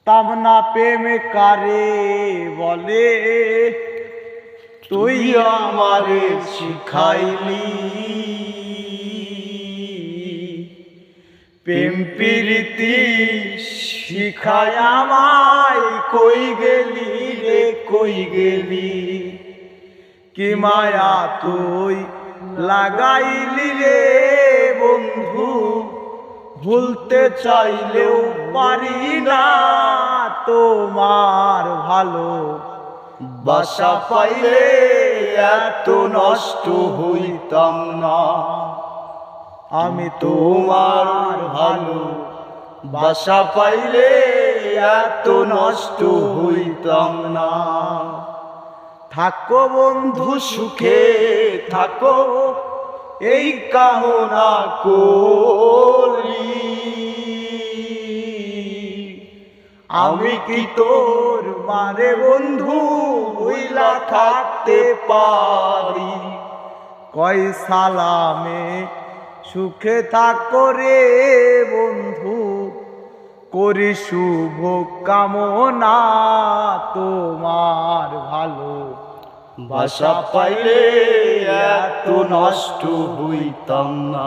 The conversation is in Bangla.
তামনা প্রেমে কারে বলে, তুই আমারে শিখাইলি। প্রেম প্রীতি শিখায় আমায়, কই গেলি রে কই গেলি। কি মায়া তুই লাগাইলি রে বন্ধু, ভুলতে চাইলেও পারি না তোমার ভালো বাসা পাইলে এত নষ্ট হইতাম না। আমি তোমার ভালো বাসা পাইলে এত নষ্ট হইতাম না। থাকো বন্ধু সুখে থাকো, এই কামনা করি। আমি কি তোর মানে বন্ধু ভুইলা থাকতে পারি। কয় সালামে সুখে থাকো রে বন্ধু, করি শুভ কামনা তোমার ভালো বাসা পাইলে এত নষ্ট হইতাম না।